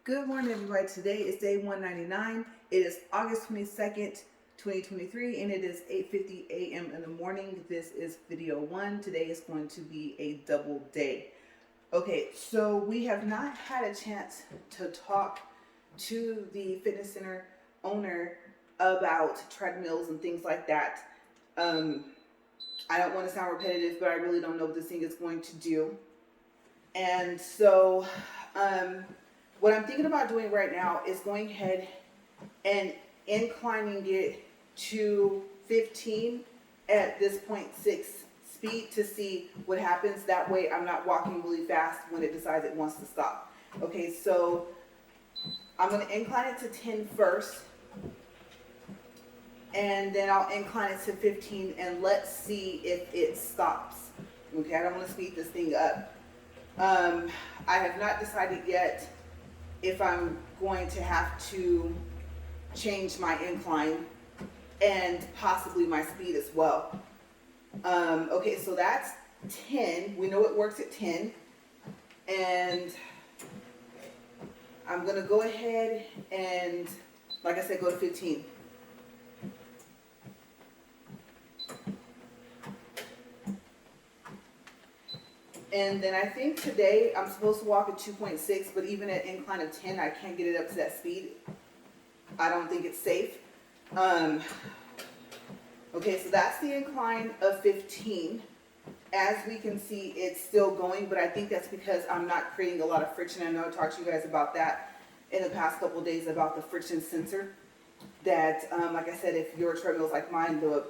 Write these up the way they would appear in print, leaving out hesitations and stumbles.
Good morning, everybody. Today is day 199. It is August 22nd, 2023, and it is 8:50 a.m. in the morning. This is video one. Today is going to be a double day. Okay, so we have not had a chance to talk to the fitness center owner about treadmills and things like that. I don't want to sound repetitive, but I really don't know what this thing is going to do. And so, what I'm thinking about doing right now is going ahead and inclining it to 15 at this 0.6 speed to see what happens. That way I'm not walking really fast when it decides it wants to stop. Okay, so I'm going to incline it to 10 first, and then I'll incline it to 15 and let's see if it stops. Okay, I don't want to speed this thing up. I have not decided yet if I'm going to have to change my incline and possibly my speed as well. Okay, so that's 10. We know it works at 10. And I'm going to go ahead and, like I said, go to 15. And then I think today I'm supposed to walk at 2.6, but even at incline of 10, I can't get it up to that speed. I don't think it's safe. Okay, so that's the incline of 15. As we can see, it's still going, but I think that's because I'm not creating a lot of friction. I know I talked to you guys about that in the past couple of days about the friction sensor. That, like I said, if your treadmill is like mine, the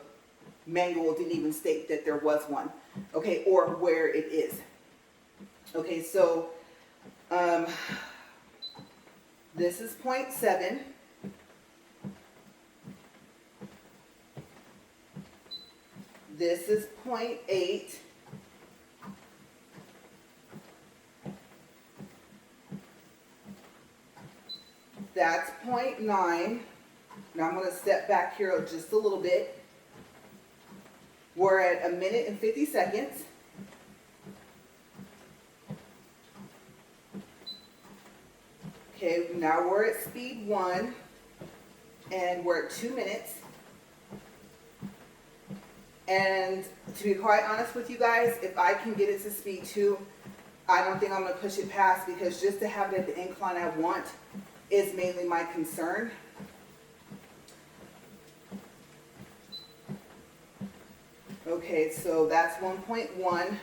manual didn't even state that there was one. Okay, or where it is. Okay, so this is 0.7. This is 0.8. That's 0.9. Now I'm going to step back here just a little bit. We're at 1 minute and 50 seconds. Okay, now we're at speed 1, and we're at 2 minutes. And to be quite honest with you guys, if I can get it to speed 2, I don't think I'm going to push it past, because just to have it at the incline I want is mainly my concern. Okay, so that's 1.1.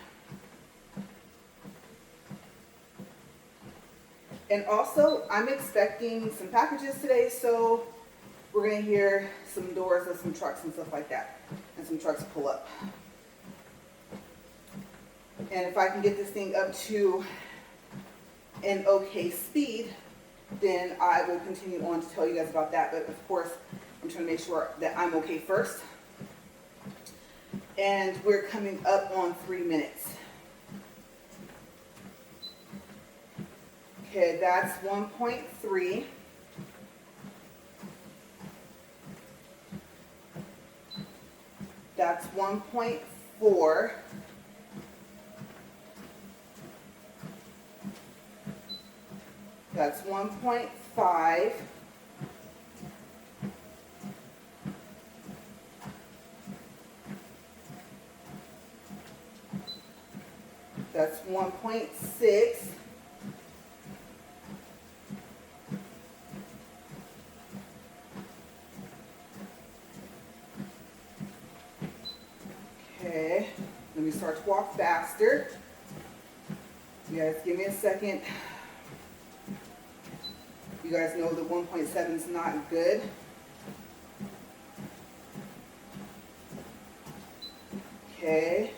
And also, I'm expecting some packages today, so we're going to hear some doors of some trucks and stuff like that, and some trucks pull up. And if I can get this thing up to an okay speed, then I will continue on to tell you guys about that. But of course, I'm trying to make sure that I'm okay first. And we're coming up on 3 minutes. Okay, that's 1.3. That's 1.4. That's 1.5. That's 1.6. Okay, let me start to walk faster. You guys give me a second. You guys know that 1.7 is not good. Okay.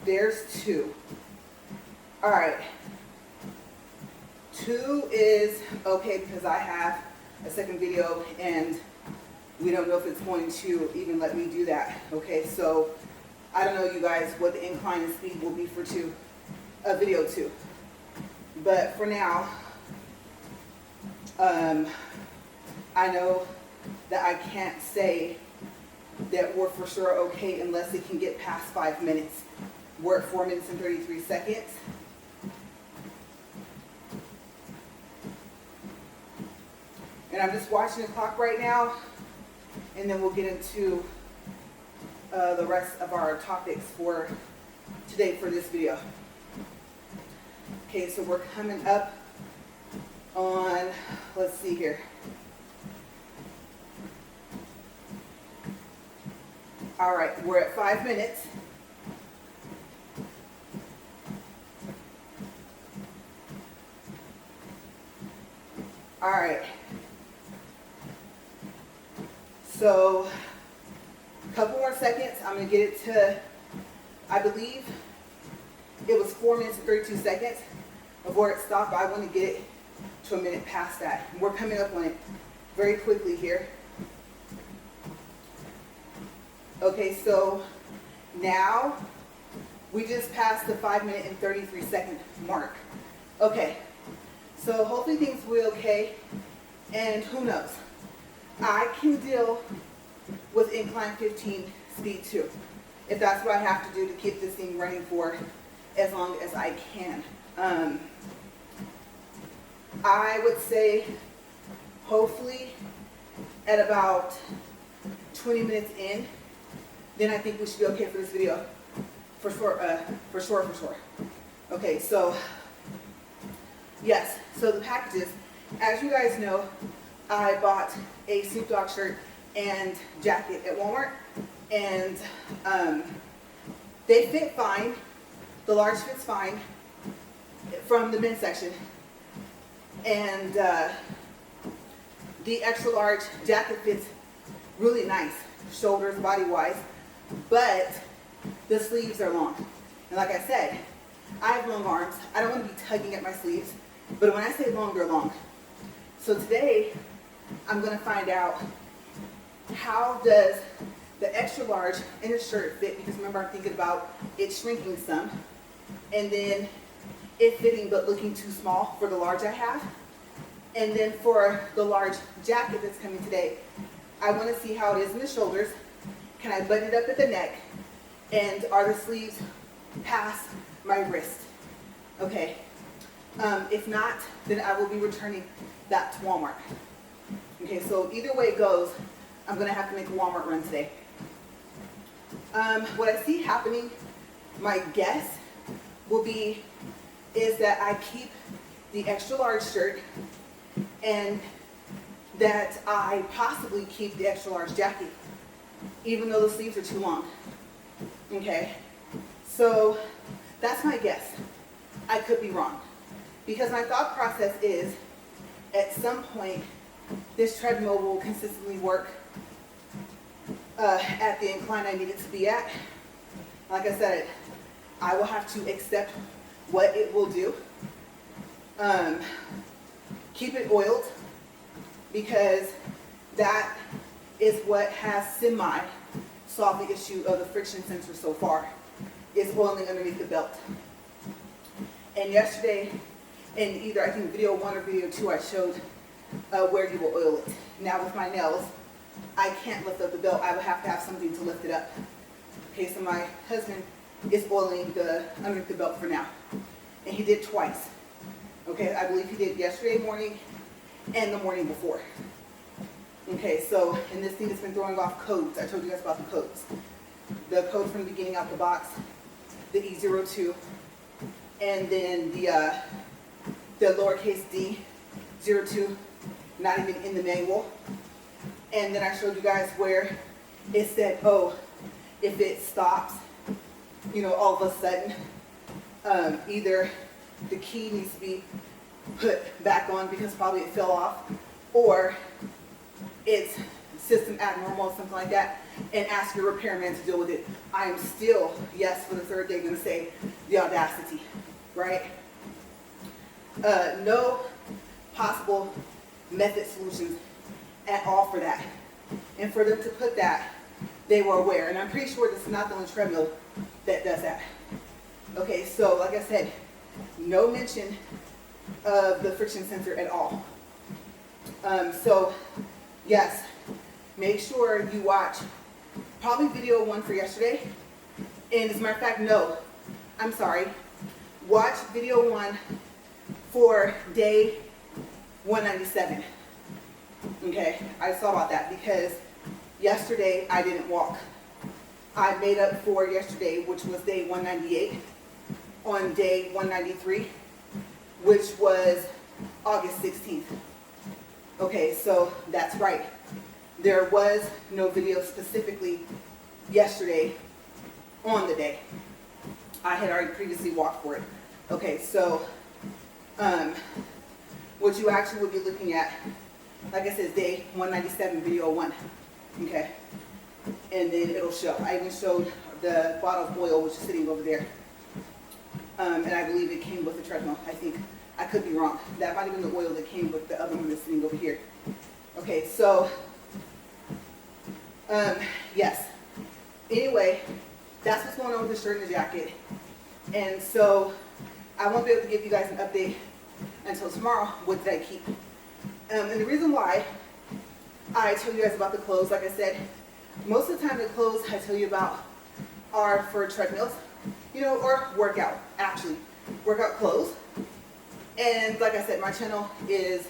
There's 2. All right. 2 is okay because I have a second video and we don't know if it's going to even let me do that. Okay, so I don't know, you guys, what the incline and speed will be for video 2. But for now, I know that I can't say that we're for sure okay unless it can get past 5 minutes. We're at 4 minutes and 33 seconds. And I'm just watching the clock right now, and then we'll get into the rest of our topics for today for this video. Okay, so we're coming up on, let's see here. All right, we're at 5 minutes. All right. So, a couple more seconds. I'm going to get it to, I believe it was 4 minutes and 32 seconds before it stopped. I want to get it to a minute past that. We're coming up on it very quickly here. Okay, so now we just passed the 5 minute and 33 second mark. Okay, so hopefully things will be okay, and who knows, I can deal with incline 15 speed too, if that's what I have to do to keep this thing running for as long as I can. I would say hopefully at about 20 minutes in, then I think we should be okay for this video. For sure. Okay, so yes, so the packages, as you guys know, I bought a Snoop Dogg shirt and jacket at Walmart, and they fit fine. The large fits fine from the men's section, and the extra large jacket fits really nice, shoulders, body-wise, but the sleeves are long. And like I said, I have long arms. I don't want to be tugging at my sleeves, but when I say long, they're long. So today, I'm going to find out how does the extra large in a shirt fit, because remember I'm thinking about it shrinking some, and then it fitting but looking too small for the large I have. And then for the large jacket that's coming today, I want to see how it is in the shoulders. Can I button it up at the neck? And are the sleeves past my wrist? Okay. If not, then I will be returning that to Walmart. Okay, so either way it goes, I'm going to have to make a Walmart run today. What I see happening, my guess will be, is that I keep the extra large shirt and that I possibly keep the extra large jacket, even though the sleeves are too long. Okay, so that's my guess. I could be wrong, because my thought process is at some point this treadmill will consistently work at the incline I need it to be at. Like I said, I will have to accept what it will do. Keep it oiled, because that is what has solved the issue of the friction sensor so far, is oiling underneath the belt. And yesterday, in either I think video 1 or video 2, I showed where you will oil it. Now with my nails, I can't lift up the belt. I would have to have something to lift it up. Okay, so my husband is oiling the underneath the belt for now, and he did twice. Okay, I believe he did yesterday morning and the morning before. Okay, so, and this thing has been throwing off codes. I told you guys about the codes. The code from the beginning out the box, the E02, and then the lowercase d, 02, not even in the manual. And then I showed you guys where it said, oh, if it stops, you know, all of a sudden, either the key needs to be put back on because probably it fell off, or it's system abnormal, something like that, and ask your repairman to deal with it. I am still, yes, for the third day, going to say the audacity, right? No possible method solutions at all for that. And for them to put that, they were aware. And I'm pretty sure this is not the only treadmill that does that. Okay, so like I said, no mention of the friction sensor at all. So yes, make sure you watch probably video 1 for yesterday. And as a matter of fact, no, I'm sorry. Watch video 1 for day 197. Okay, I saw about that because yesterday I didn't walk. I made up for yesterday, which was day 198, on day 193, which was August 16th. Okay, so that's right. There was no video specifically yesterday on the day. I had already previously walked for it. Okay, so what you actually would be looking at, like I said, day 197, video 1. Okay, and then it'll show. I even showed the bottle of oil, which is sitting over there. And I believe it came with the treadmill. I think, I could be wrong. That might have been the oil that came with the other one that's sitting over here. Okay, so, yes. Anyway, that's what's going on with the shirt and the jacket. And so, I won't be able to give you guys an update until tomorrow. What did I keep? And the reason why I tell you guys about the clothes, like I said, most of the time the clothes I tell you about are for treadmills, you know, or workout, actually, workout clothes. And like I said, my channel is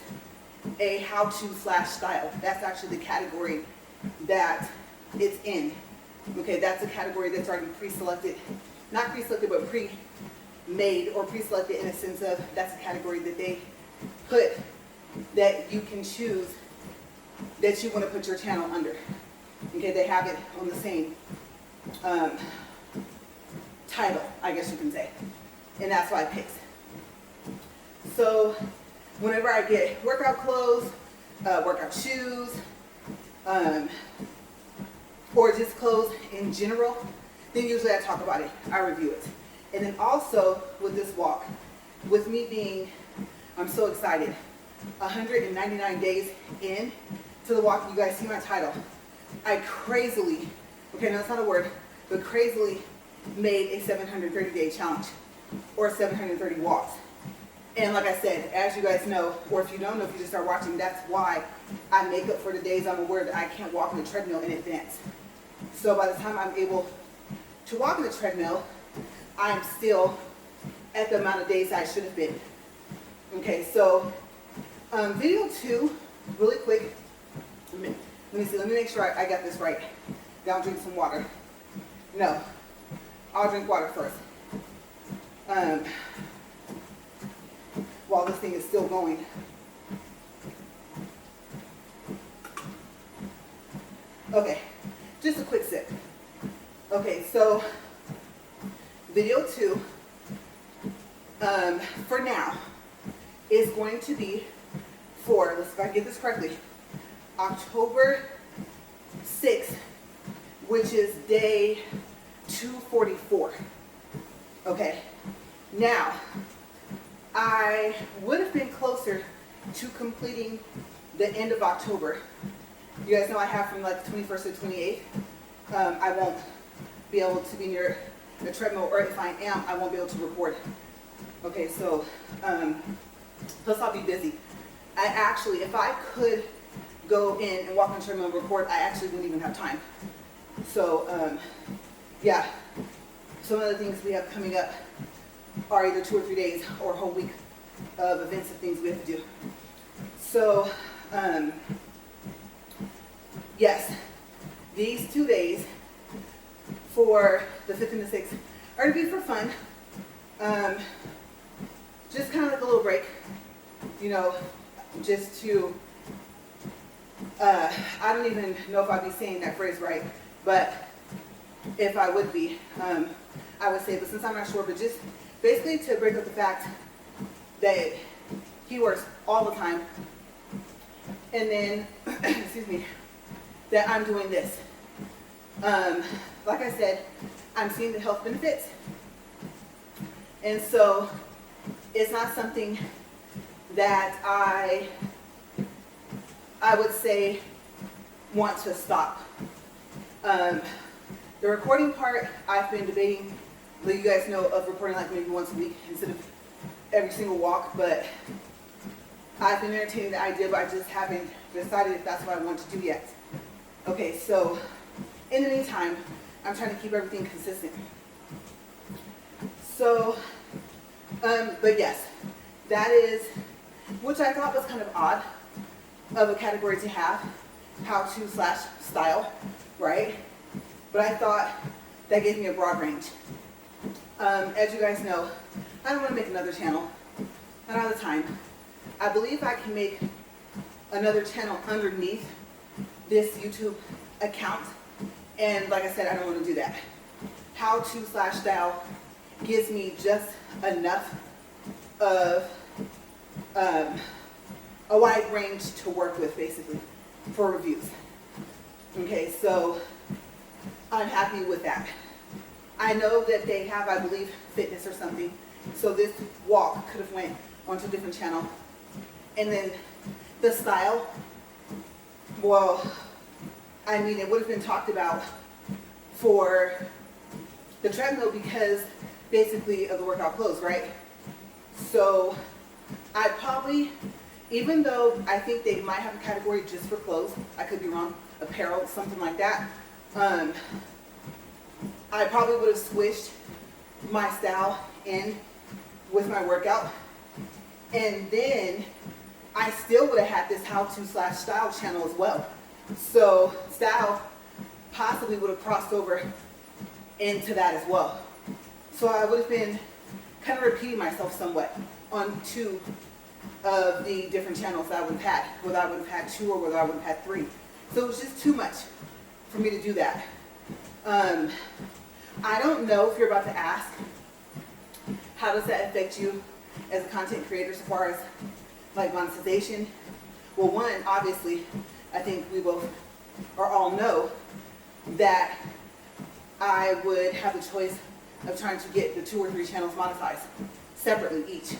a how-to/style. That's actually the category that it's in. Okay, that's a category that's already pre-selected, not pre-selected, but pre-made or pre-selected in a sense of that's a category that they put that you can choose that you want to put your channel under. Okay, they have it on the same title, I guess you can say. And that's why I picked. So whenever I get workout clothes, workout shoes, or just clothes in general, then usually I talk about it, I review it. And then also with this walk, with me being, I'm so excited, 199 days in to the walk, you guys see my title. I crazily, okay, no, that's not a word, but crazily made a 730-day challenge, or 730 walks. And like I said, as you guys know, or if you don't know, if you just start watching, that's why I make up for the days I'm aware that I can't walk on the treadmill in advance. So by the time I'm able to walk on the treadmill, I'm still at the amount of days I should have been. Okay, so video 2, really quick. Let me see, let me make sure I got this right. Now I'll drink some water. No, I'll drink water first. While this thing is still going. Okay, just a quick sip. Okay, so video 2, for now, is going to be for, let's see if I get this correctly, October 6th, which is day 244. Okay, now, I would have been closer to completing the end of October. You guys know I have from like the 21st to the 28th. I won't be able to be near the treadmill, or if I am, I won't be able to record. Okay, so, plus I'll be busy. I actually, if I could go in and walk on the treadmill and record, I actually wouldn't even have time. So, yeah, some of the things we have coming up are either 2 or 3 days or a whole week of events and things we have to do. So, yes, these 2 days for the 5th and the 6th are to be for fun. Just kind of like a little break, you know, just to, I don't even know if I'd be saying that phrase right, but if I would be, I would say, but since I'm not sure, but just basically to break up the fact that he works all the time, and then, excuse me, that I'm doing this. Like I said, I'm seeing the health benefits, and so it's not something that I would say want to stop. The recording part, I've been debating, let you guys know, of recording like maybe once a week instead of every single walk, but I've been entertaining the idea, but I just haven't decided if that's what I want to do yet. Okay, so in the meantime, I'm trying to keep everything consistent. So, but yes, that is, which I thought was kind of odd of a category to have, how-to/style, right? But I thought that gave me a broad range. As you guys know, I don't want to make another channel. I don't have the time. I believe I can make another channel underneath this YouTube account. And like I said, I don't want to do that. How-to/style gives me just enough of a wide range to work with, basically, for reviews. Okay, so I'm happy with that. I know that they have, I believe, fitness or something. So this walk could have went onto a different channel. And then the style, well, I mean, it would have been talked about for the treadmill because basically of the workout clothes, right? So I probably, even though I think they might have a category just for clothes, I could be wrong, apparel, something like that, I probably would have switched my style in with my workout, and then I still would have had this how-to/style channel as well. So style possibly would have crossed over into that as well. So I would have been kind of repeating myself somewhat on two of the different channels that I would have had, whether I would have had two or whether I would have had three. So it was just too much for me to do that. I don't know if you're about to ask, how does that affect you as a content creator as far as like monetization? Well, one, obviously, I think we both or all know that I would have the choice of trying to get the 2 or 3 channels monetized separately each.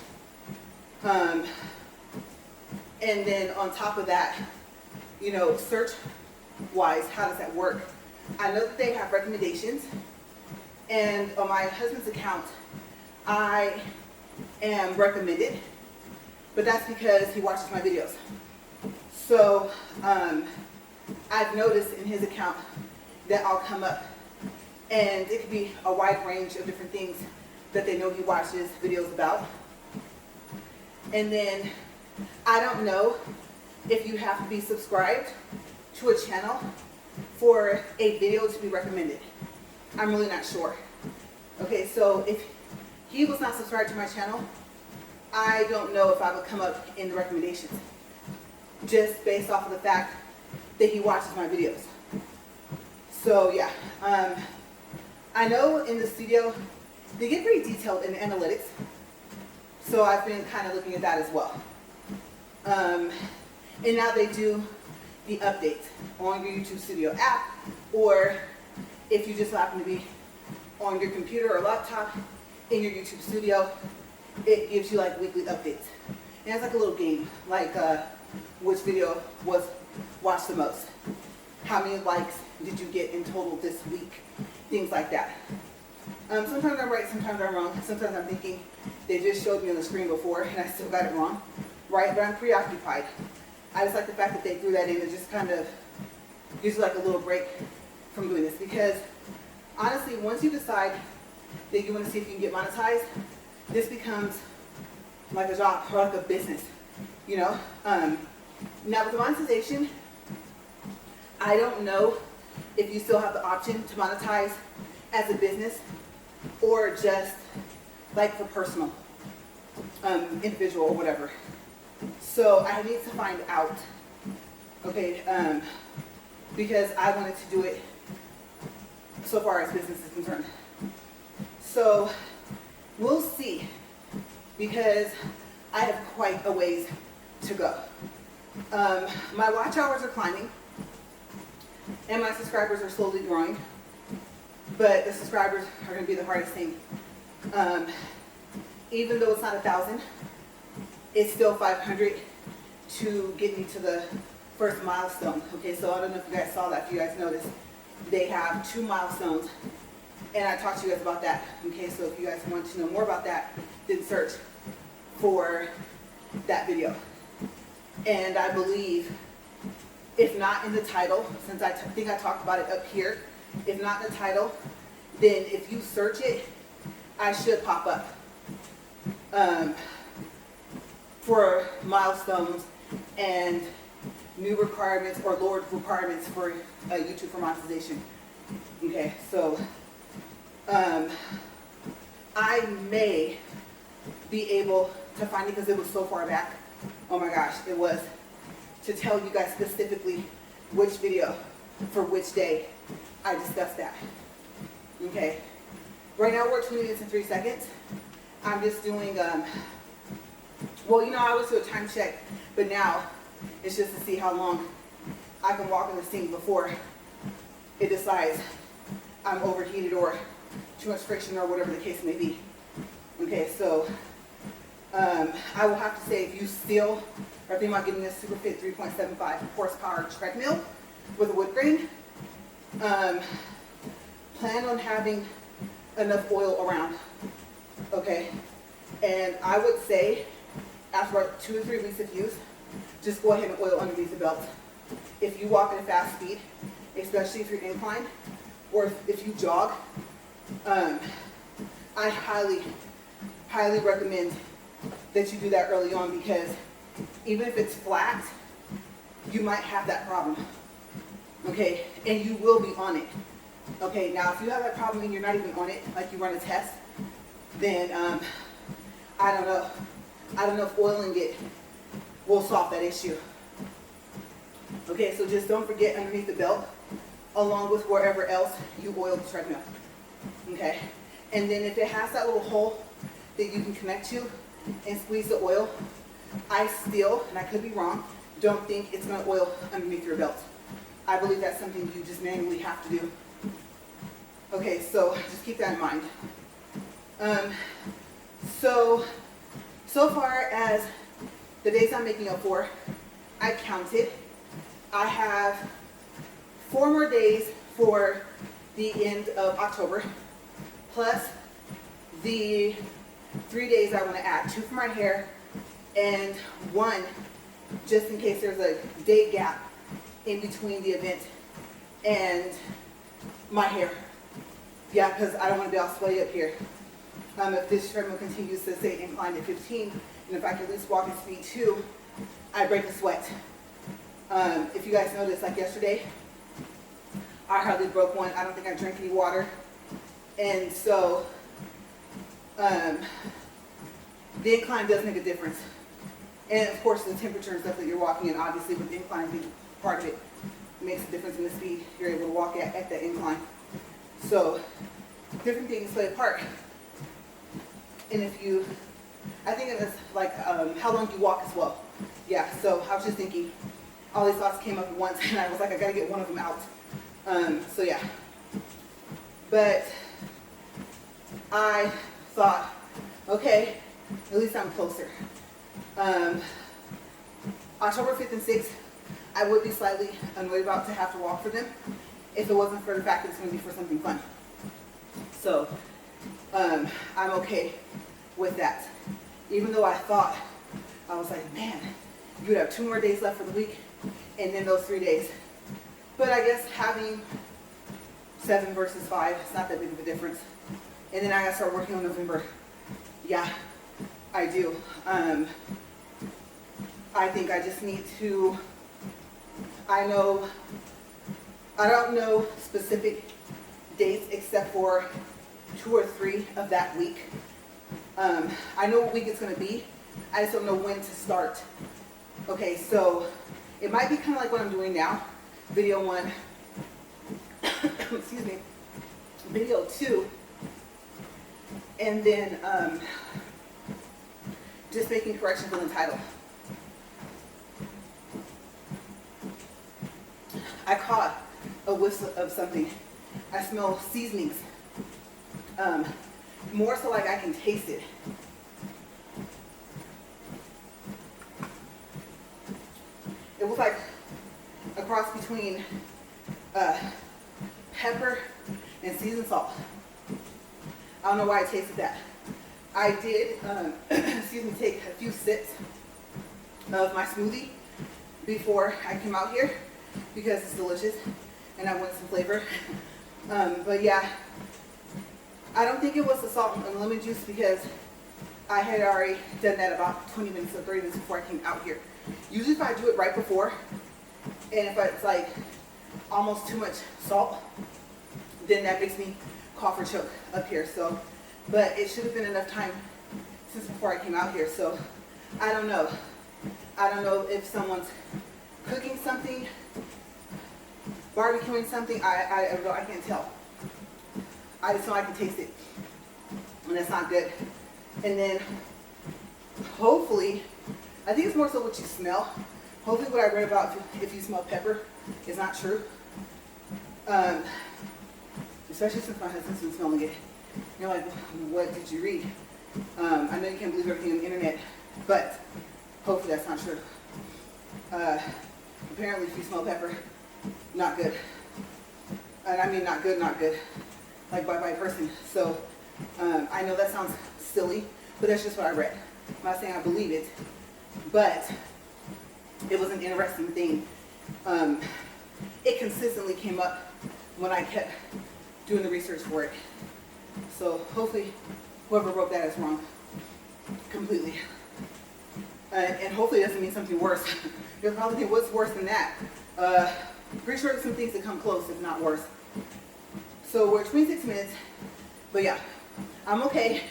And then on top of that, you know, search-wise, how does that work? I know that they have recommendations, and on my husband's account, I am recommended, but that's because he watches my videos. So I've noticed in his account that I'll come up, and it could be a wide range of different things that they know he watches videos about. And then I don't know if you have to be subscribed to a channel for a video to be recommended. I'm really not sure. Okay, so if he was not subscribed to my channel, I don't know if I would come up in the recommendations, just based off of the fact that he watches my videos. So yeah, I know in the studio, they get pretty detailed in the analytics, so I've been kind of looking at that as well. And now they do the updates on your YouTube Studio app, or if you just happen to be on your computer or laptop in your YouTube Studio, it gives you like weekly updates. And it's like a little game, like which video was watched the most, how many likes did you get in total this week, things like that. Sometimes I'm right, sometimes I'm wrong. Sometimes I'm thinking they just showed me on the screen before and I still got it wrong, right? But I'm preoccupied. I just like the fact that they threw that in. It just kind of gives you like a little break from doing this, because honestly, once you decide that you want to see if you can get monetized, this becomes like a job or like a business, you know? Now with the monetization, I don't know if you still have the option to monetize as a business or just like for personal, individual or whatever. So I need to find out, okay, because I wanted to do it so far as business is concerned. So we'll see, because I have quite a ways to go. My watch hours are climbing, and my subscribers are slowly growing, but the subscribers are going to be the hardest thing. Even though it's not 1,000, it's still 500 to get me to the first milestone. Okay, so I don't know if you guys saw that, if you guys noticed, they have 2 milestones, and I talked to you guys about that. Okay, so if you guys want to know more about that, then search for that video. And I believe, if not in the title, since I think I talked about it up here, If not the title, then if you search it, I should pop up for milestones and new requirements or lowered requirements for YouTube for monetization. Okay, so I may be able to find it because it was so far back. Oh my gosh, it was. To tell you guys specifically which video for which day I discussed that. Okay, right now we're 2 minutes and 3 seconds. I'm just doing, well, you know, I always do a time check, but now it's just to see how long I can walk in the sink before it decides I'm overheated or too much friction or whatever the case may be. Okay, so I will have to say, if you still are thinking about getting a Superfit 3.75 horsepower treadmill with a wood grain, plan on having enough oil around, okay? And I would say, after about 2 or 3 weeks of use, just go ahead and oil underneath the belt. If you walk at a fast speed, especially if you're inclined, or if you jog, I highly recommend that you do that early on, because even if it's flat, you might have that problem, okay? And you will be on it, okay? Now, if you have that problem and you're not even on it, like you run a test, then I don't know. I don't know if oiling it will solve that issue. Okay, so just don't forget underneath the belt, along with wherever else you oil the treadmill, okay? And then if it has that little hole that you can connect to and squeeze the oil, I still, and I could be wrong, don't think it's going to oil underneath your belt. I believe that's something you just manually have to do. Okay, so just keep that in mind. So far as the days I'm making up for, I counted. I have 4 more days for the end of October, plus the 3 days I want to add, 2 for my hair and 1 just in case there's a day gap in between the event and my hair. Yeah, because I don't want to be all sweaty up here. If this treadmill continues to stay inclined at 15, and if I can at least walk at speed 2, I break a sweat. If you guys noticed, like yesterday, I hardly broke one. I don't think I drank any water. And so, the incline does make a difference. And of course, the temperature and stuff that you're walking in, obviously, with the incline being part of it, makes a difference in the speed you're able to walk at the incline. So, different things play a part. And if you, I think it was like how long you walk as well. Yeah, so I was just thinking, all these thoughts came up at once, and I was like, I gotta get one of them out. So yeah. But I thought, okay, at least I'm closer. October 5th and 6th, I would be slightly annoyed about to have to walk for them if it wasn't for the fact that it's going to be for something fun. So, I'm okay with that. Even though I thought, I was like, man, you would have 2 more days left for the week, and then those 3 days. But I guess having 7 versus 5, it's not that big of a difference. And then I got to start working on November. Yeah, I do. I think I just need to, I don't know specific dates except for 2 or 3 of that week. I know what week it's going to be. I just don't know when to start. Okay, so it might be kind of like what I'm doing now. Video 1, excuse me, video 2, and then just making corrections on the title. I caught a whiff of something. I smell seasonings. More so like I can taste it. It was like a cross between pepper and seasoned salt. I don't know why I tasted that. I did, excuse me, take a few sips of my smoothie before I came out here because it's delicious and I wanted some flavor. But yeah, I don't think it was the salt and lemon juice because I had already done that about 20 minutes or 30 minutes before I came out here. Usually if I do it right before, and if it's like almost too much salt, then that makes me cough or choke up here. So, but it should have been enough time since before I came out here. So I don't know. I don't know if someone's cooking something, barbecuing something. I can't tell. I just know I can taste it, and that's not good. And then hopefully, I think it's more so what you smell. Hopefully what I read about if you smell pepper is not true. Especially since my husband's been smelling it. You're like, what did you read? I know you can't believe everything on the internet, but hopefully that's not true. Apparently if you smell pepper, not good. And I mean not good, like by person. So I know that sounds silly, but that's just what I read. I'm not saying I believe it, but it was an interesting thing. It consistently came up when I kept doing the research for it. So hopefully whoever wrote that is wrong completely. And hopefully it doesn't mean something worse. You'll probably think, what's worse than that? Pretty sure there's some things that come close, if not worse. So we're 26 minutes, but yeah, I'm okay.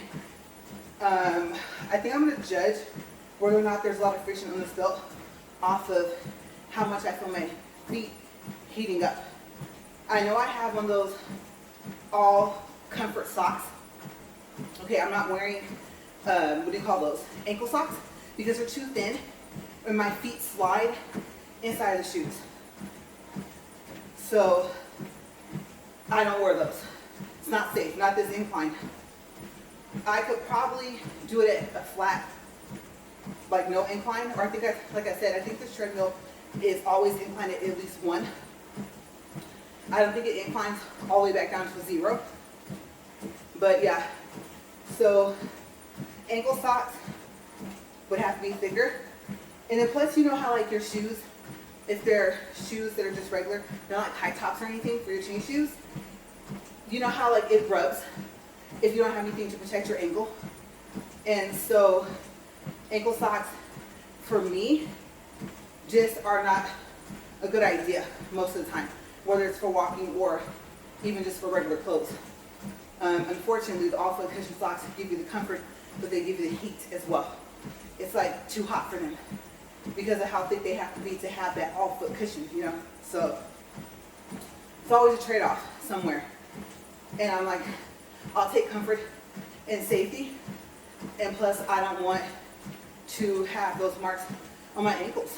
I think I'm gonna judge whether or not there's a lot of friction on this belt off of how much I feel my feet heating up. I know I have one of those all comfort socks. Okay, I'm not wearing, what do you call those? Ankle socks, because they're too thin and my feet slide inside of the shoes. So I don't wear those. It's not safe, not this incline. I could probably do it at a flat, like no incline, or I think, like I said, I think this treadmill is always inclined at least 1. I don't think it inclines all the way back down to 0. But yeah, so ankle socks would have to be thicker. And then plus, you know how like your shoes, if they're shoes that are just regular, they're not high tops or anything for your tennis shoes, you know how like it rubs if you don't have anything to protect your ankle. And so ankle socks for me just are not a good idea most of the time, whether it's for walking or even just for regular clothes. Unfortunately, the all-foot cushion socks give you the comfort, but they give you the heat as well. It's like too hot for them because of how thick they have to be to have that all-foot cushion, you know? So it's always a trade-off somewhere. And I'm like, I'll take comfort and safety, and plus I don't want to have those marks on my ankles.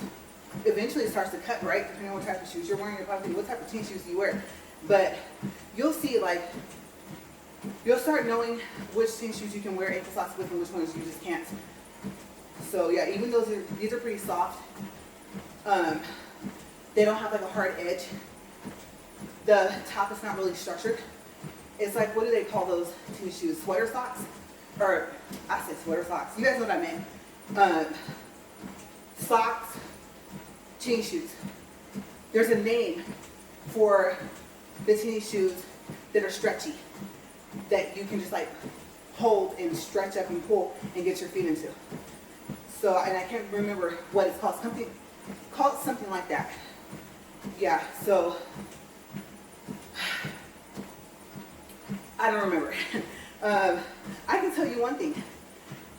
Eventually it starts to cut, right? Depending on what type of shoes you're wearing, you're probably what type of tennis shoes you wear. But you'll see, like, you'll start knowing which tennis shoes you can wear ankle socks with and which ones you just can't. So yeah, even though these are pretty soft, they don't have like a hard edge. The top is not really structured. It's like, what do they call those tennis shoes? Sweater socks? Or, I said sweater socks. You guys know what I meant. Socks, tennis shoes. There's a name for the tennis shoes that are stretchy, that you can just like hold and stretch up and pull and get your feet into. So, and I can't remember what it's called. Something like that. Yeah, so I don't remember. I can tell you one thing.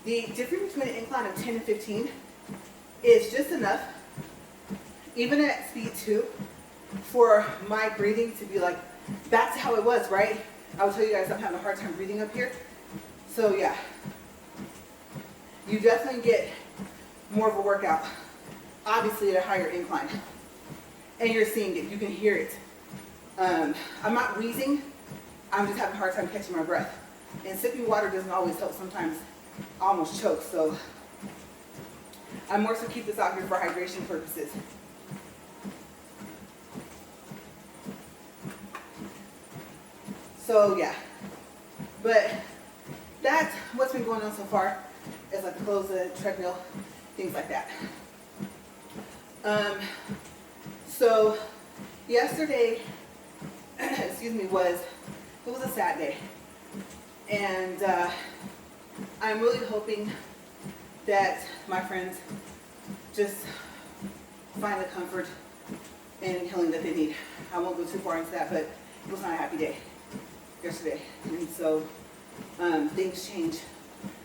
The difference between an incline of 10 and 15 is just enough, even at speed 2, for my breathing to be like, that's how it was, right? I will tell you guys I'm having a hard time breathing up here. So yeah, you definitely get more of a workout, obviously at a higher incline. And you're seeing it, you can hear it. I'm not wheezing, I'm just having a hard time catching my breath. And sipping water doesn't always help, sometimes I almost choke. So I more so keep this out here for hydration purposes. So yeah, but that's what's been going on so far, is like the clothes, the treadmill, things like that. So yesterday excuse me, it was a sad day. And I'm really hoping that my friends just find the comfort and healing that they need. I won't go too far into that, but it was not a happy day yesterday. And so things change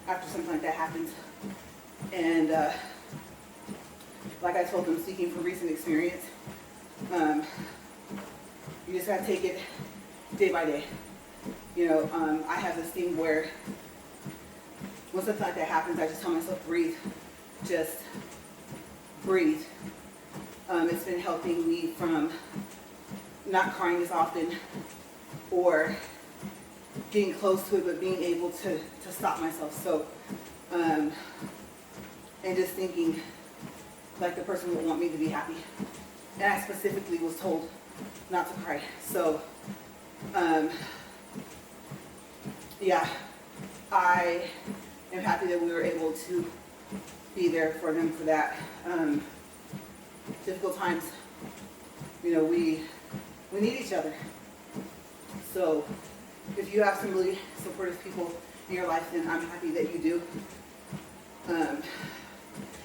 after something like that happens. And like I told them, speaking from recent experience, you just gotta take it day by day. You know, I have this thing where when something like that happens, I just tell myself, breathe, just breathe. It's been helping me from not crying as often or getting close to it, but being able to stop myself. So, and just thinking like the person would want me to be happy. And I specifically was told not to cry. So, yeah, I am happy that we were able to be there for them for that. Difficult times, you know, we need each other. So if you have some really supportive people in your life, then I'm happy that you do.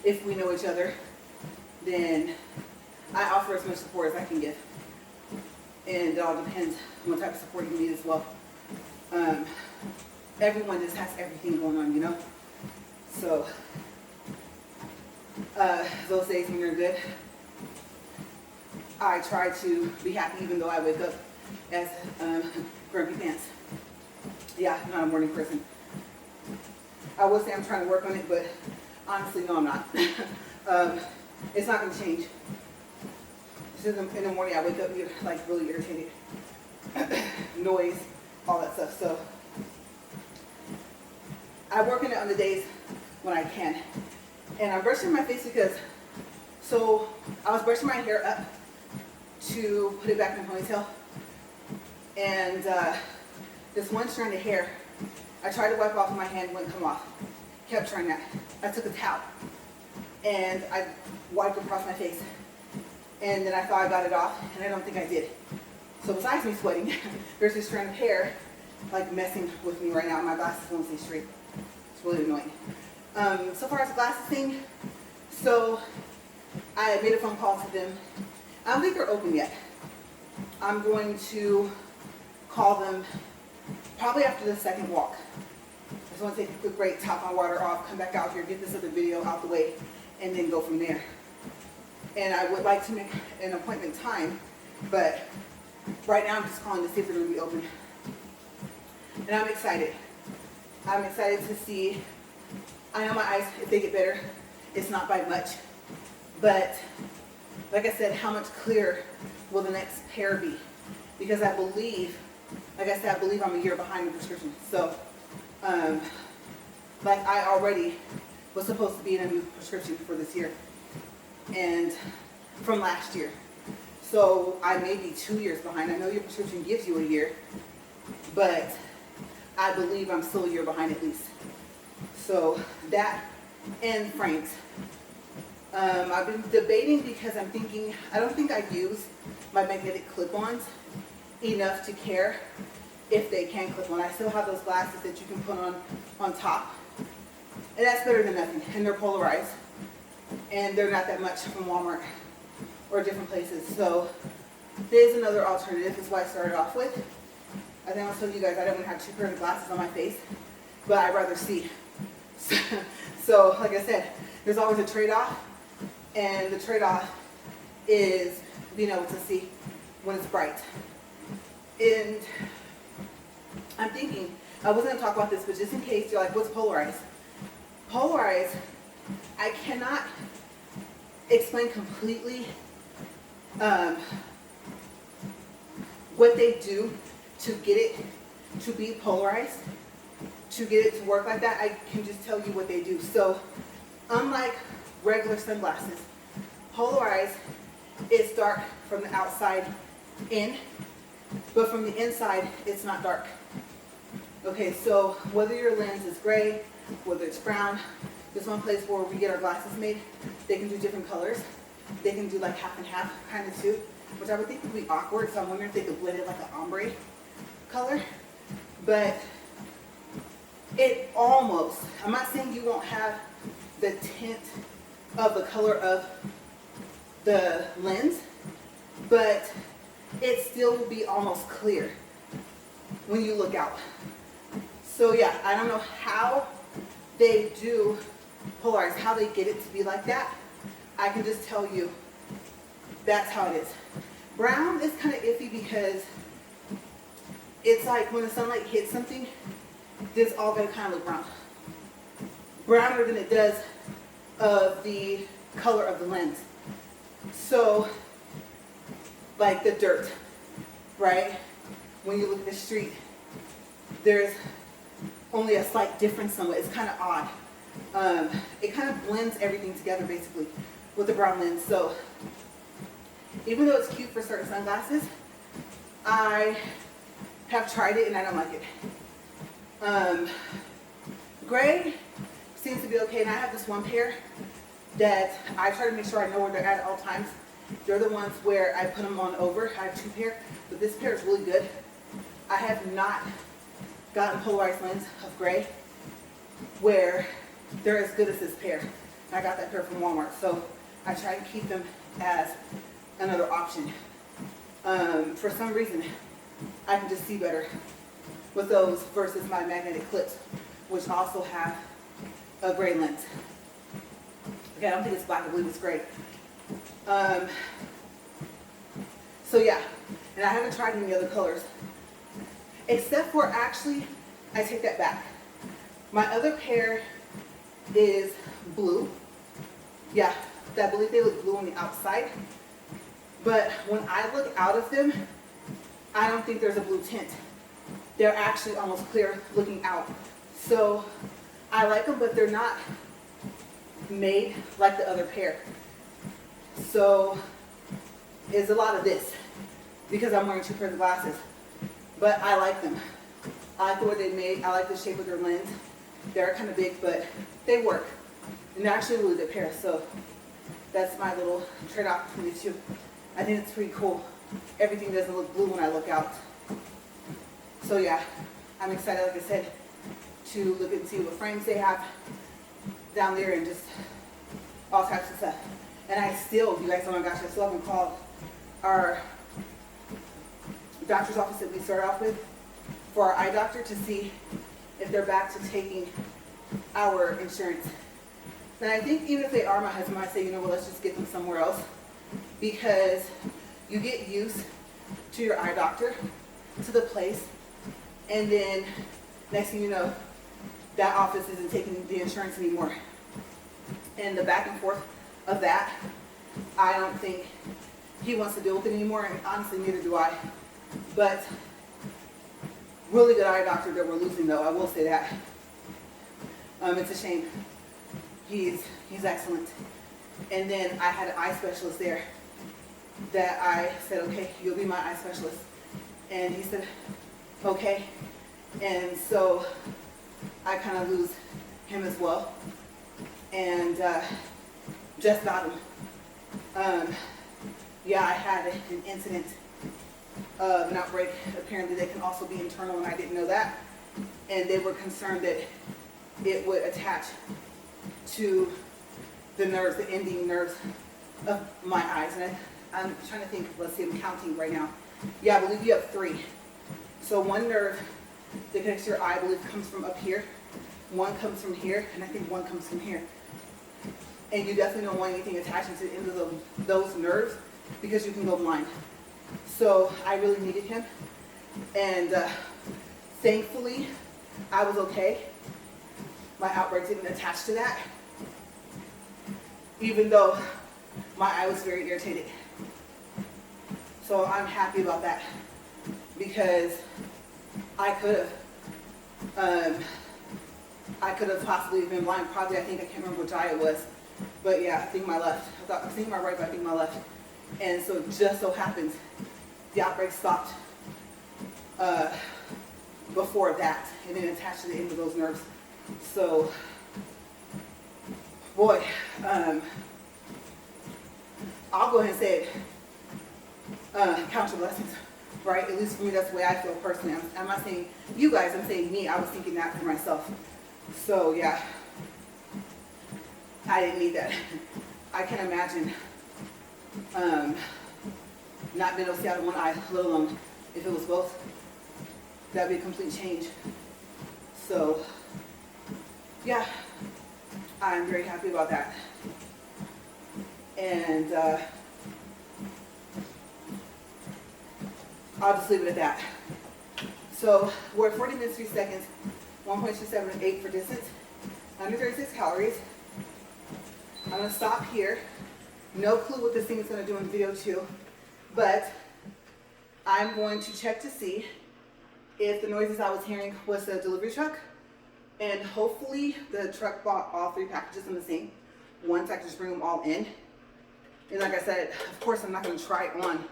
If we know each other, then I offer as much support as I can give. And it all depends on what type of support you need as well. Everyone just has everything going on, you know? So those days when you're good, I try to be happy even though I wake up as grumpy pants. Yeah, I'm not a morning person. I would say I'm trying to work on it, but honestly, no, I'm not. It's not going to change. Just in the morning, I wake up like really irritated. Noise, all that stuff. So I work on it on the days when I can. And I'm brushing my face because, so I was brushing my hair up to put it back in a ponytail. And this one strand of hair, I tried to wipe off my hand, wouldn't come off. Kept trying that. I took a towel and I wiped across my face. And then I thought I got it off, and I don't think I did. So besides me sweating, there's this strand of hair like messing with me right now. My glasses won't stay straight. It's really annoying. So far as the glasses thing, so I made a phone call to them. I don't think they're open yet. I'm going to call them probably after the second walk. I just want to take a quick break, top my water off, come back out here, get this other video out the way, and then go from there. And I would like to make an appointment time, but right now I'm just calling to see if they're going to be open. And I'm excited. I'm excited to see. I know my eyes, if they get better, it's not by much. But like I said, how much clearer will the next pair be? Because I believe, like I said, I believe I'm a year behind the prescription. So, like I already was supposed to be in a new prescription for this year. And from last year. So I may be 2 years behind. I know your prescription gives you a year, but I believe I'm still a year behind at least. So that and Frank's. I've been debating because I'm thinking, I don't think I use my magnetic clip-ons enough to care if they can clip on. I still have those glasses that you can put on top. And that's better than nothing. And they're polarized. And they're not that much from Walmart or different places. So there's another alternative. That's why I started off with. I think I'll tell you guys I don't want to have 2 pairs of glasses on my face, but I'd rather see. So like I said, there's always a trade-off, and the trade-off is being able to see when it's bright. And I'm thinking, I wasn't going to talk about this, but just in case you're like, what's polarized? Polarized, I cannot explain completely what they do to get it to be polarized, to get it to work like that. I can just tell you what they do. So unlike regular sunglasses, polarized is dark from the outside in, but from the inside it's not dark. Okay, so whether your lens is gray, whether it's brown, there's one place where we get our glasses made, they can do different colors. They can do like half and half kind of too. which I would think would be awkward. So I'm wondering if they could blend it like an ombre color. But it almost, I'm not saying you won't have the tint of the color of the lens, but it still will be almost clear when you look out. So yeah, I don't know how they do polarize, how they get it to be like that. I can just tell you that's how it is. Brown is kind of iffy because it's like when the sunlight hits something, this all gonna kind of look brown. Browner than it does of the color of the lens. So, like the dirt, right? When you look at the street, there's only a slight difference somewhere. It's kind of odd. It kind of blends everything together basically with the brown lens. So, even though it's cute for certain sunglasses, I have tried it and I don't like it. Gray seems to be okay, and I have this one pair that I try to make sure I know where they're at all times. They're the ones where I put them on over. I have two pair, but this pair is really good. I have not gotten polarized lens of gray where they're as good as this pair. I got that pair from Walmart, so I try to keep them as another option. For some reason, I can just see better with those versus my magnetic clips, which also have a gray lens. Okay, I don't think it's black, I believe it's gray. So yeah, and I haven't tried any other colors. Except for, actually, I take that back. My other pair is blue. Yeah, I believe they look blue on the outside. But when I look out of them, I don't think there's a blue tint. They're actually almost clear looking out. So I like them, but they're not made like the other pair. So it's a lot of this because I'm wearing two pairs of glasses. But I like them. I like the way they made. I like the shape of their lens. They're kind of big, but they work. And they're actually a really good pair. So that's my little trade-off between these two. I think it's pretty cool. Everything doesn't look blue when I look out. So yeah, I'm excited, like I said, to look and see what frames they have down there and just all types of stuff. And I still, you guys, oh my gosh, I still haven't called our doctor's office that we started off with for our eye doctor to see if they're back to taking our insurance. And I think even if they are, my husband might say, you know what, let's just get them somewhere else, because you get used to your eye doctor, to the place, and then next thing you know, that office isn't taking the insurance anymore. And the back and forth of that, I don't think he wants to deal with it anymore, and honestly, neither do I. But really good eye doctor that we're losing, though, I will say that. It's a shame. He's excellent. And then I had an eye specialist there that I said, okay, you'll be my eye specialist. And he said, okay. And so I kind of lose him as well. And just got him. Yeah, I had an incident of an outbreak. Apparently they can also be internal, and I didn't know that. And they were concerned that it would attach to the nerves, the ending nerves of my eyes. And I'm trying to think, let's see, I'm counting right now. Yeah, I believe you have 3. So one nerve that connects to your eye, I believe, comes from up here. One comes from here, and I think one comes from here. And you definitely don't want anything attaching to the end of those nerves because you can go blind. So I really needed him. And thankfully, I was okay. My outbreak didn't attach to that, even though my eye was very irritated. So I'm happy about that because I could have possibly been blind. Probably, I can't remember which eye it was. But yeah, I think my left. I was thinking my right, but I think my left. And so it just so happens the outbreak stopped before that, and then attached to the end of those nerves. So, boy, I'll go ahead and say it. count your blessings, right? At least for me, that's the way I feel personally. I'm not saying you guys, I'm saying me. I was thinking that for myself. So yeah, I didn't need that. I can imagine not being able to see out of one eye, let alone if it was both. That'd be a complete change. So yeah, I'm very happy about that. And I'll just leave it at that. So we're at 40 minutes, 3 seconds, 1.278 for distance, under 36 calories. I'm gonna stop here. No clue what this thing is gonna do in video 2, but I'm going to check to see if the noises I was hearing was the delivery truck, and hopefully the truck bought all 3 packages in the same. Once I can just bring them all in. And like I said, of course I'm not gonna try on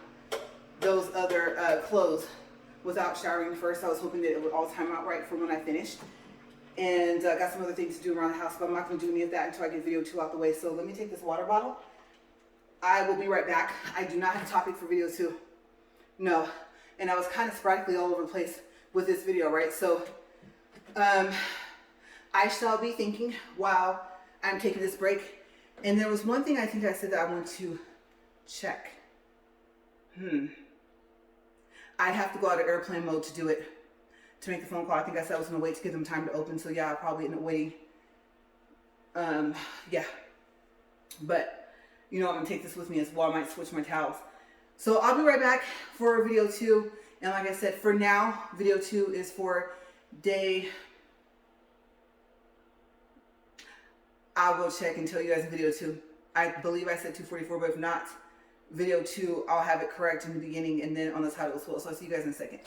those other clothes without showering first. I was hoping that it would all time out right for when I finished. And got some other things to do around the house, but I'm not gonna do any of that until I get video 2 out the way. So let me take this water bottle. I will be right back. I do not have a topic for video 2. No. And I was kind of sporadically all over the place with this video, right? So I shall be thinking while I'm taking this break. And there was one thing I think I said that I want to check. I have to go out of airplane mode to do it, to make the phone call. I think I said I was going to wait to give them time to open. So yeah, I'll probably end up waiting. Yeah. But, you know, I'm going to take this with me as well. I might switch my towels. So I'll be right back for video 2. And like I said, for now, video 2 is for day... I'll go check and tell you guys in video 2. I believe I said 244, but if not, video 2, I'll have it correct in the beginning and then on the title as well. So I'll see you guys in a second.